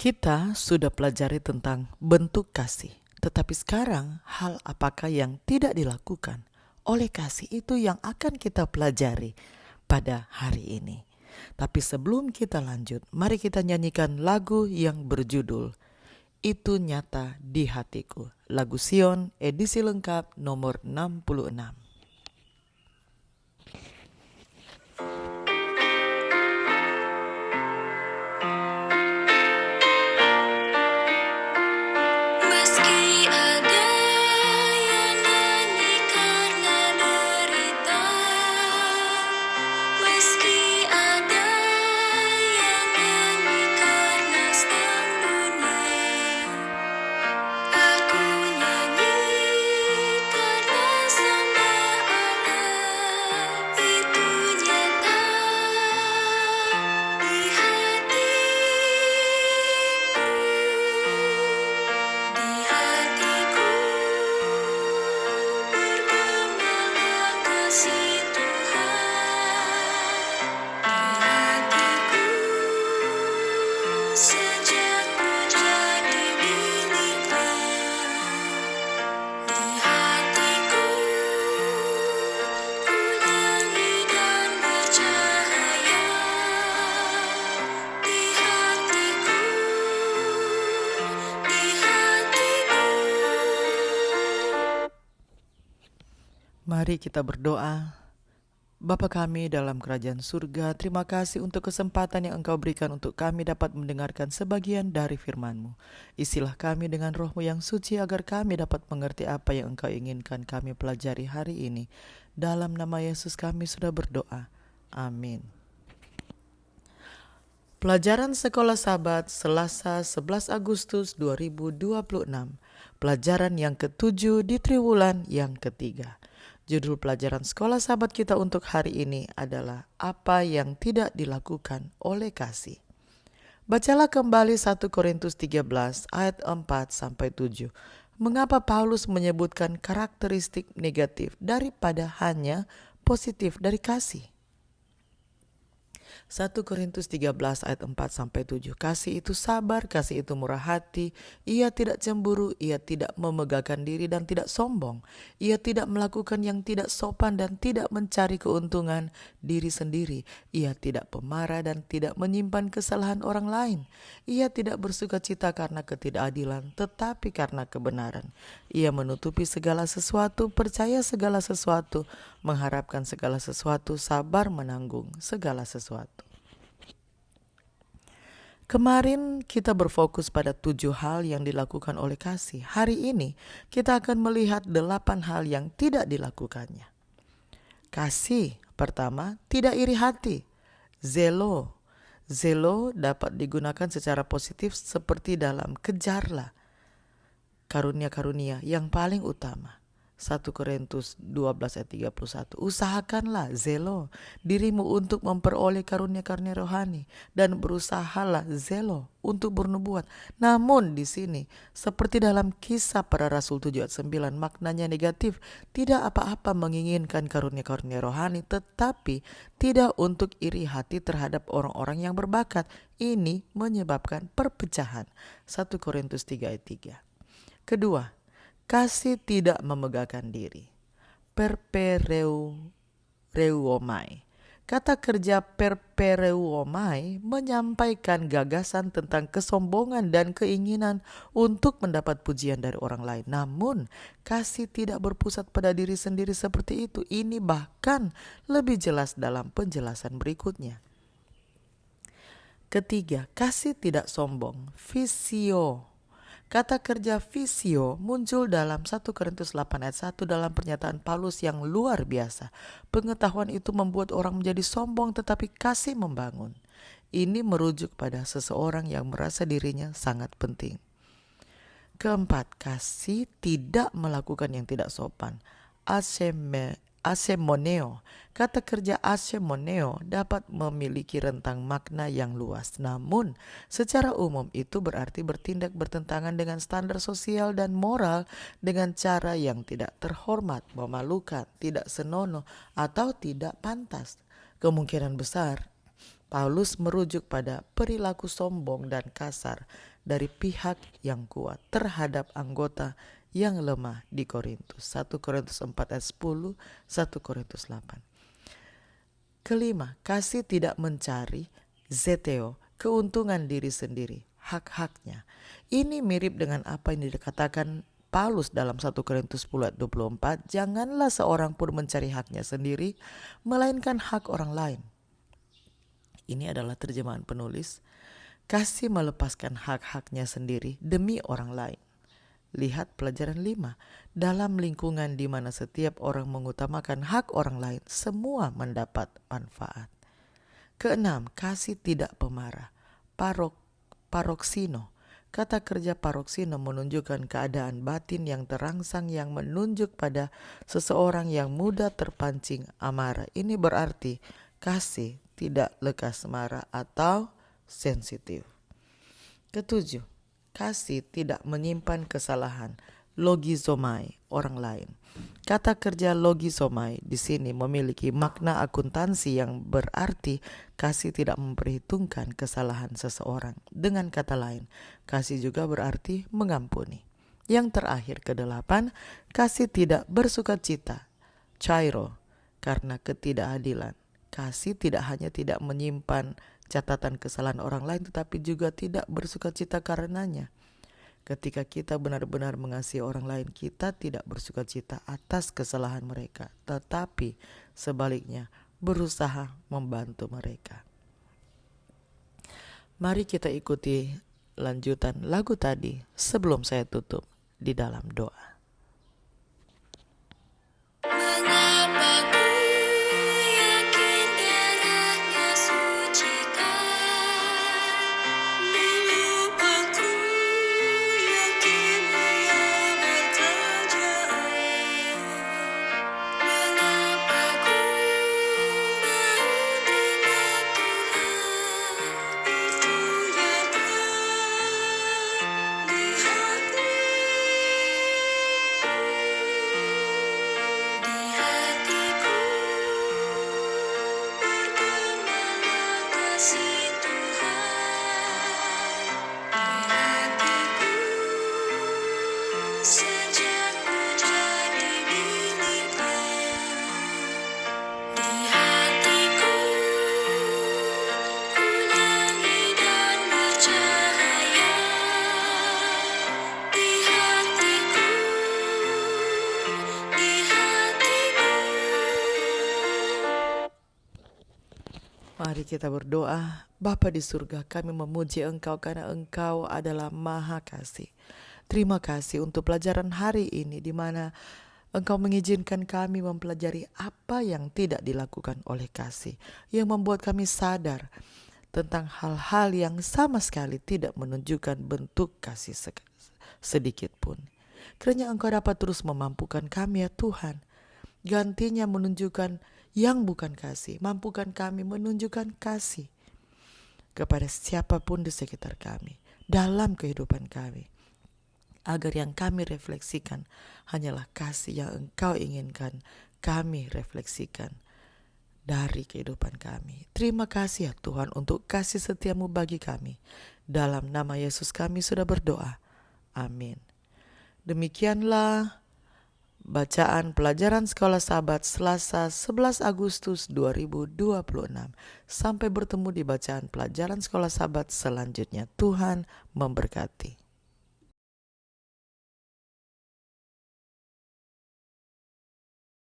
Kita sudah pelajari tentang bentuk kasih, tetapi sekarang hal apakah yang tidak dilakukan oleh kasih itu yang akan kita pelajari pada hari ini. Tapi sebelum kita lanjut, mari kita nyanyikan lagu yang berjudul Itu Nyata di Hatiku. Lagu Sion edisi lengkap nomor 66. Meski ada yang nyanyi karena derita, meski ada yang nyanyi karena senang dunia, aku nyanyi karena sembah Allah. Itu nyata di hatiku bergemalah kasih Tuhan. Di hatiku sejak ku jadi miliknya. Di hatiku ku nyanyi dan bercahaya. Di hatiku, di hatiku. Mari kita berdoa. Bapa kami dalam kerajaan surga, terima kasih untuk kesempatan yang Engkau berikan untuk kami dapat mendengarkan sebagian dari firman-Mu. Isilah kami dengan Roh-Mu yang suci agar kami dapat mengerti apa yang Engkau inginkan kami pelajari hari ini. Dalam nama Yesus kami sudah berdoa. Amin. Pelajaran Sekolah Sabat Selasa 11 Agustus 2026. Pelajaran yang ke-7 di triwulan yang ketiga. Judul pelajaran Sekolah Sabat kita untuk hari ini adalah apa yang tidak dilakukan oleh kasih. Bacalah kembali 1 Korintus 13 ayat 4-7. Mengapa Paulus menyebutkan karakteristik negatif daripada hanya positif dari kasih? 1 Korintus 13 ayat 4-7. Kasih itu sabar, kasih itu murah hati, ia tidak cemburu, ia tidak memegahkan diri dan tidak sombong. Ia tidak melakukan yang tidak sopan dan tidak mencari keuntungan diri sendiri. Ia tidak pemarah dan tidak menyimpan kesalahan orang lain. Ia tidak bersukacita karena ketidakadilan, tetapi karena kebenaran. Ia menutupi segala sesuatu, percaya segala sesuatu, mengharapkan segala sesuatu, sabar menanggung segala sesuatu. Kemarin kita berfokus pada 7 hal yang dilakukan oleh kasih. Hari ini kita akan melihat 8 hal yang tidak dilakukannya. Kasih, pertama, tidak iri hati. Zelo dapat digunakan secara positif seperti dalam kejarlah karunia-karunia yang paling utama. 1 Korintus 12 ayat 31. Usahakanlah zelo dirimu untuk memperoleh karunia-karunia rohani dan berusahalah zelo untuk bernubuat. Namun di sini seperti dalam Kisah Para Rasul 7 ayat 9 maknanya negatif, tidak apa-apa menginginkan karunia-karunia rohani tetapi tidak untuk iri hati terhadap orang-orang yang berbakat. Ini menyebabkan perpecahan. 1 Korintus 3 ayat 3. Kedua, kasih tidak memegahkan diri. Perpereuomai. Kata kerja perpereuomai menyampaikan gagasan tentang kesombongan dan keinginan untuk mendapat pujian dari orang lain. Namun, kasih tidak berpusat pada diri sendiri seperti itu. Ini bahkan lebih jelas dalam penjelasan berikutnya. Ketiga, kasih tidak sombong. Visio. Kata kerja visio muncul dalam 1 Korintus 8 ayat 1 dalam pernyataan Paulus yang luar biasa. Pengetahuan itu membuat orang menjadi sombong tetapi kasih membangun. Ini merujuk pada seseorang yang merasa dirinya sangat penting. Keempat, kasih tidak melakukan yang tidak sopan. Asemoneo. Kata kerja asemoneo dapat memiliki rentang makna yang luas. Namun, secara umum itu berarti bertindak bertentangan dengan standar sosial dan moral dengan cara yang tidak terhormat, memalukan, tidak senonoh, atau tidak pantas. Kemungkinan besar Paulus merujuk pada perilaku sombong dan kasar dari pihak yang kuat terhadap anggota yang lemah di Korintus. 1 Korintus 4 ayat 10, 1 Korintus 8. Kelima, kasih tidak mencari zeteo, keuntungan diri sendiri, hak-haknya. Ini mirip dengan apa yang dikatakan Paulus dalam 1 Korintus 10 ayat 24, janganlah seorang pun mencari haknya sendiri, melainkan hak orang lain. Ini adalah terjemahan penulis. Kasih melepaskan hak-haknya sendiri demi orang lain. Lihat pelajaran 5. Dalam lingkungan di mana setiap orang mengutamakan hak orang lain, semua mendapat manfaat. Keenam, kasih tidak pemarah. Paroksino. Kata kerja paroksino menunjukkan keadaan batin yang terangsang yang menunjuk pada seseorang yang mudah terpancing amarah. Ini berarti kasih tidak lekas marah atau sensitif. Ketujuh, kasih tidak menyimpan kesalahan, logizomai, orang lain. Kata kerja logizomai di sini memiliki makna akuntansi yang berarti kasih tidak memperhitungkan kesalahan seseorang. Dengan kata lain, kasih juga berarti mengampuni. Yang terakhir, kedelapan, kasih tidak bersukacita, chairo, karena ketidakadilan. Kasih tidak hanya tidak menyimpan catatan kesalahan orang lain, tetapi juga tidak bersukacita karenanya. Ketika kita benar-benar mengasihi orang lain, kita tidak bersukacita atas kesalahan mereka, tetapi sebaliknya berusaha membantu mereka. Mari kita ikuti lanjutan lagu tadi sebelum saya tutup di dalam doa. Mengapa ku yakin darahnya sucikan, dulu aku yakin Dia bertajaib. Mengapa ku mau terima Tuhan, itu nyata di hati. Di hatiku bergemalah kasih Tuhan. Di hatiku sejak ku jadi miliknya. Di hatiku ku nyanyi dan bercahaya. Di hatiku, di hatiku. Mari kita berdoa. Bapa di surga, kami memuji Engkau karena Engkau adalah Maha Kasih. Terima kasih untuk pelajaran hari ini di mana Engkau mengizinkan kami mempelajari apa yang tidak dilakukan oleh kasih, yang membuat kami sadar tentang hal-hal yang sama sekali tidak menunjukkan bentuk kasih sedikit pun. Kiranya Engkau dapat terus memampukan kami ya Tuhan. Gantinya menunjukkan yang bukan kasih. Mampukan kami menunjukkan kasih kepada siapapun di sekitar kami, dalam kehidupan kami. Agar yang kami refleksikan hanyalah kasih yang Engkau inginkan kami refleksikan dari kehidupan kami. Terima kasih ya Tuhan untuk kasih setiamu bagi kami. Dalam nama Yesus kami sudah berdoa. Amin. Demikianlah bacaan pelajaran Sekolah Sahabat Selasa 11 Agustus 2026. Sampai bertemu di bacaan pelajaran Sekolah Sahabat selanjutnya. Tuhan memberkati.